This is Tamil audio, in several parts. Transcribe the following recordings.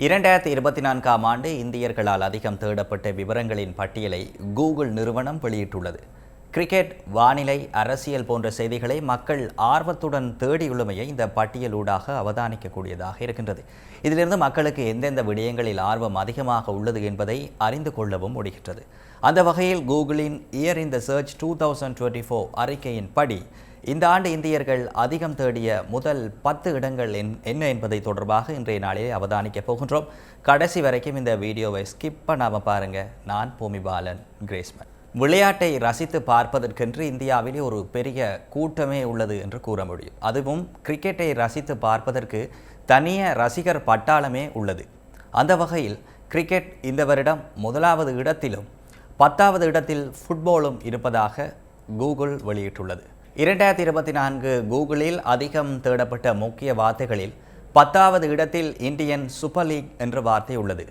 2024ஆம் ஆண்டு இந்தியர்களால் அதிகம் தேடப்பட்ட விவரங்களின் பட்டியலை கூகுள் நிறுவனம் வெளியிட்டுள்ளது. கிரிக்கெட், வானிலை, அரசியல் போன்ற செய்திகளை மக்கள் ஆர்வத்துடன் தேடியுள்ளமையை இந்த பட்டியலூடாக அவதானிக்கக்கூடியதாக இருக்கின்றது. இதிலிருந்து மக்களுக்கு எந்தெந்த விடயங்களில் ஆர்வம் அதிகமாக உள்ளது என்பதை அறிந்து கொள்ளவும் முடிகின்றது. அந்த வகையில் கூகுளின் இயர் இன் த சர்ச் 2024 அறிக்கையின்படி இந்த ஆண்டு இந்தியர்கள் அதிகம் தேடிய முதல் 10 இடங்கள் என்ன என்பதை தொடர்பாக இன்றைய நாளிலே அவதானிக்க போகின்றோம். கடைசி வரைக்கும் இந்த வீடியோவை ஸ்கிப் பண்ணாமல் பாருங்க. நான் பூமிபாலன் கிரேஸ்மன். விளையாட்டை ரசித்து பார்ப்பதற்கென்று இந்தியாவிலே ஒரு பெரிய கூட்டமே உள்ளது என்று கூற முடியும். அதுவும் கிரிக்கெட்டை ரசித்து பார்ப்பதற்கு தனிய ரசிகர் பட்டாளமே உள்ளது. அந்த வகையில் கிரிக்கெட் இந்த வருடம் முதலாவது இடத்திலும் 10வது இடத்தில் ஃபுட்பாலும் இருப்பதாக கூகுள் வெளியிட்டுள்ளது. 2024 கூகுளில் அதிகம் தேடப்பட்ட முக்கிய வார்த்தைகளில் 10வது இடத்தில் இந்தியன் சூப்பர் லீக் என்ற வார்த்தை உள்ளது.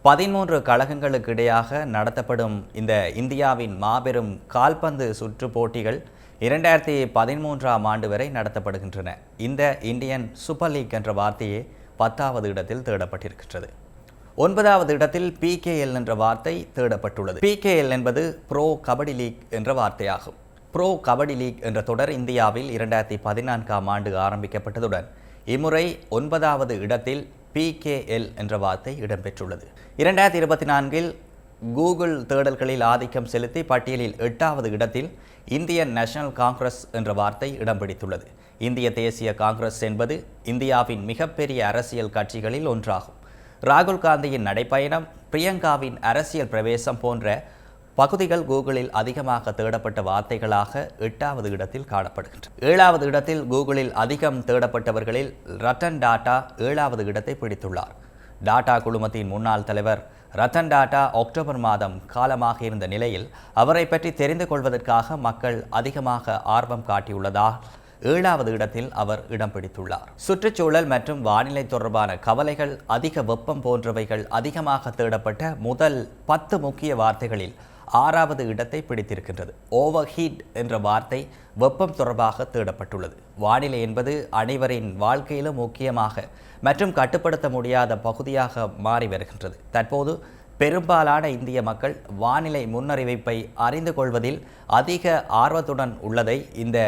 13 கழகங்களுக்கு இடையாக நடத்தப்படும் இந்த இந்தியாவின் மாபெரும் கால்பந்து சுற்று போட்டிகள் 2013ஆம் ஆண்டு வரை நடத்தப்படுகின்றன. இந்த இந்தியன் சூப்பர் லீக் என்ற வார்த்தையே 10வது இடத்தில் தேடப்பட்டிருக்கின்றது. 9வது இடத்தில் PKL என்ற வார்த்தை தேடப்பட்டுள்ளது. PKL என்பது ப்ரோ கபடி லீக் என்ற வார்த்தையாகும். ப்ரோ கபடி லீக் என்ற தொடர் இந்தியாவில் 2014ஆம் ஆண்டு ஆரம்பிக்கப்பட்டதுடன் இம்முறை 9வது இடத்தில் PKL என்ற வார்த்தை இடம்பெற்றுள்ளது. 2024இல் கூகுள் தேடல்களில் ஆதிக்கம் செலுத்தி பட்டியலில் 8வது இடத்தில் இந்தியன் நேஷனல் காங்கிரஸ் என்ற வார்த்தை இடம் பிடித்துள்ளது. இந்திய தேசிய காங்கிரஸ் என்பது இந்தியாவின் மிகப்பெரிய அரசியல் கட்சிகளில் ஒன்றாகும். ராகுல் காந்தியின் நடைப்பயணம், பிரியங்காவின் அரசியல் பிரவேசம் போன்ற பகுதிகள் கூகுளில் அதிகமாக தேடப்பட்ட வார்த்தைகளாக 8வது இடத்தில் காணப்படுகின்றன. 7வது இடத்தில் கூகுளில் அதிகம் தேடப்பட்டவர்களில் ரத்தன் டாடா 7வது இடத்தை பிடித்துள்ளார். டாடா குழுமத்தின் முன்னாள் தலைவர் ரத்தன் டாடா அக்டோபர் மாதம் காலமாக இருந்த நிலையில் அவரை பற்றி தெரிந்து கொள்வதற்காக மக்கள் அதிகமாக ஆர்வம் காட்டியுள்ளதால் 7வது இடத்தில் அவர் இடம் பிடித்துள்ளார். சுற்றுச்சூழல் மற்றும் வானிலை தொடர்பான கவலைகள், அதிக வெப்பம் போன்றவைகள் அதிகமாக தேடப்பட்ட முதல் 10 முக்கிய வார்த்தைகளில் 6வது இடத்தை பிடித்திருக்கின்றது. ஓவர்ஹீட் என்ற வார்த்தை வெப்பம் தொடர்பாக தேடப்பட்டுள்ளது. வானிலை என்பது அனைவரின் வாழ்க்கையிலும் முக்கியமாக மற்றும் கட்டுப்படுத்த முடியாத பகுதியாக மாறி வருகின்றது. தற்போது பெரும்பாலான இந்திய மக்கள் வானிலை முன்னறிவிப்பை அறிந்து கொள்வதில் அதிக ஆர்வத்துடன் உள்ளதை இந்த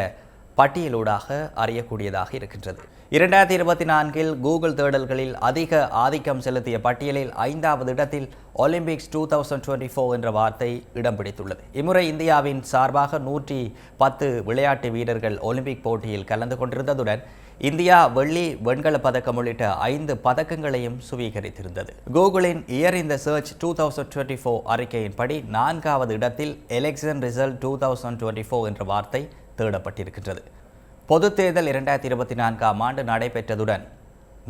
பட்டியலூடாக அறியக்கூடியதாக இருக்கின்றது. 2024இல் கூகுள் தேடல்களில் அதிக ஆதிக்கம் செலுத்திய பட்டியலில் 5வது இடத்தில் ஒலிம்பிக்ஸ் 2024 என்ற வார்த்தை இடம் பிடித்துள்ளது. இம்முறை இந்தியாவின் சார்பாக 110 விளையாட்டு வீரர்கள் ஒலிம்பிக் போட்டியில் கலந்து கொண்டிருந்ததுடன் இந்தியா வெள்ளி, வெண்கல பதக்கம் உள்ளிட்ட 5 பதக்கங்களையும் சுவீகரித்திருந்தது. கூகுளின் இயர் இன் த சர்ச் 2024 அறிக்கையின்படி 4வது இடத்தில் எலெக்ஷன் ரிசல்ட் 2024 என்ற வார்த்தை தேடப்பட்டிருக்கின்றது. பொது தேர்தல் 2024ஆம் ஆண்டு நடைபெற்றதுடன்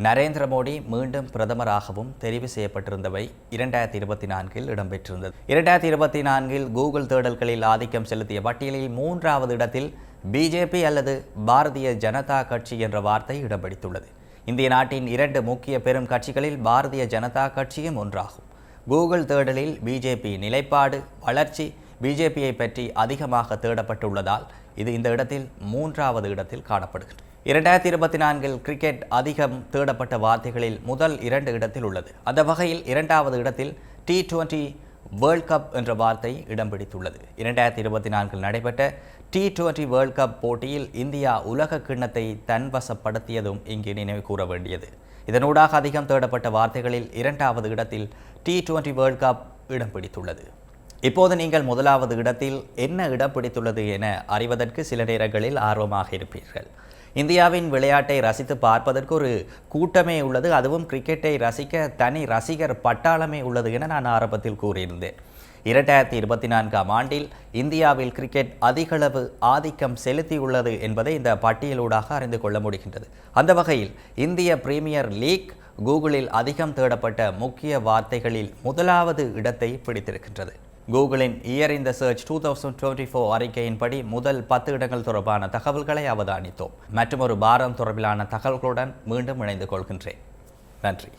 நரேந்திர மோடி மீண்டும் பிரதமராகவும் தெரிவு செய்யப்பட்டிருந்தவை 2024இல் இடம்பெற்றிருந்தது. 2024இல் கூகுள் தேடல்களில் ஆதிக்கம் செலுத்திய பட்டியலில் 3வது இடத்தில் பிஜேபி அல்லது பாரதிய ஜனதா கட்சி என்ற வார்த்தை இடம் பிடித்துள்ளது. இந்திய நாட்டின் 2 முக்கிய பெரும் கட்சிகளில் பாரதிய ஜனதா கட்சியும் ஒன்றாகும். கூகுள் தேடலில் பிஜேபி நிலைப்பாடு, வளர்ச்சி, பிஜேபியை பற்றி அதிகமாக தேடப்பட்டுள்ளதால் இது இந்த இடத்தில் 3வது இடத்தில் காணப்படுகிறது. 2024இல் கிரிக்கெட் அதிகம் தேடப்பட்ட வார்த்தைகளில் முதல் 2 இடத்தில் உள்ளது. அந்த வகையில் 2வது இடத்தில் T20 வேர்ல்ட் கப் என்ற வார்த்தை இடம் பிடித்துள்ளது. 2024இல் நடைபெற்ற T20 வேர்ல்ட் கப் போட்டியில் இந்தியா உலக கிண்ணத்தை தன்வசப்படுத்தியதும் இங்கு நினைவு கூற வேண்டியது. இதனூடாக அதிகம் தேடப்பட்ட வார்த்தைகளில் 2வது இடத்தில் T20 வேர்ல்ட் கப் இடம் பிடித்துள்ளது. இப்போது நீங்கள் முதலாவது இடத்தில் என்ன இடம் பிடித்துள்ளது என அறிவதற்கு சில நேரங்களில் ஆர்வமாக இருப்பீர்கள். இந்தியாவின் விளையாட்டை ரசித்து பார்ப்பதற்கு ஒரு கூட்டமே உள்ளது. அதுவும் கிரிக்கெட்டை ரசிக்க தனி ரசிகர் பட்டாளமே உள்ளது என நான் ஆரம்பத்தில் கூறியிருந்தேன். 2024ஆம் ஆண்டில் இந்தியாவில் கிரிக்கெட் அதிகளவு ஆதிக்கம் செலுத்தியுள்ளது என்பதை இந்த பட்டியலூடாக அறிந்து கொள்ள முடிகின்றது. அந்த வகையில் இந்திய பிரீமியர் லீக் கூகுளில் அதிகம் தேடப்பட்ட முக்கிய வார்த்தைகளில் முதலாவது இடத்தை பிடித்திருக்கின்றது. கூகுளின் இயர் இன் த சர்ச் 2024 அறிக்கையின்படி முதல் 10 இடங்கள் தொடர்பான தகவல்களை அவதானித்தோம். மற்றும் ஒரு வாரம் தொடர்பிலான தகவல்களுடன் மீண்டும் இணைந்து கொள்கின்றேன். நன்றி.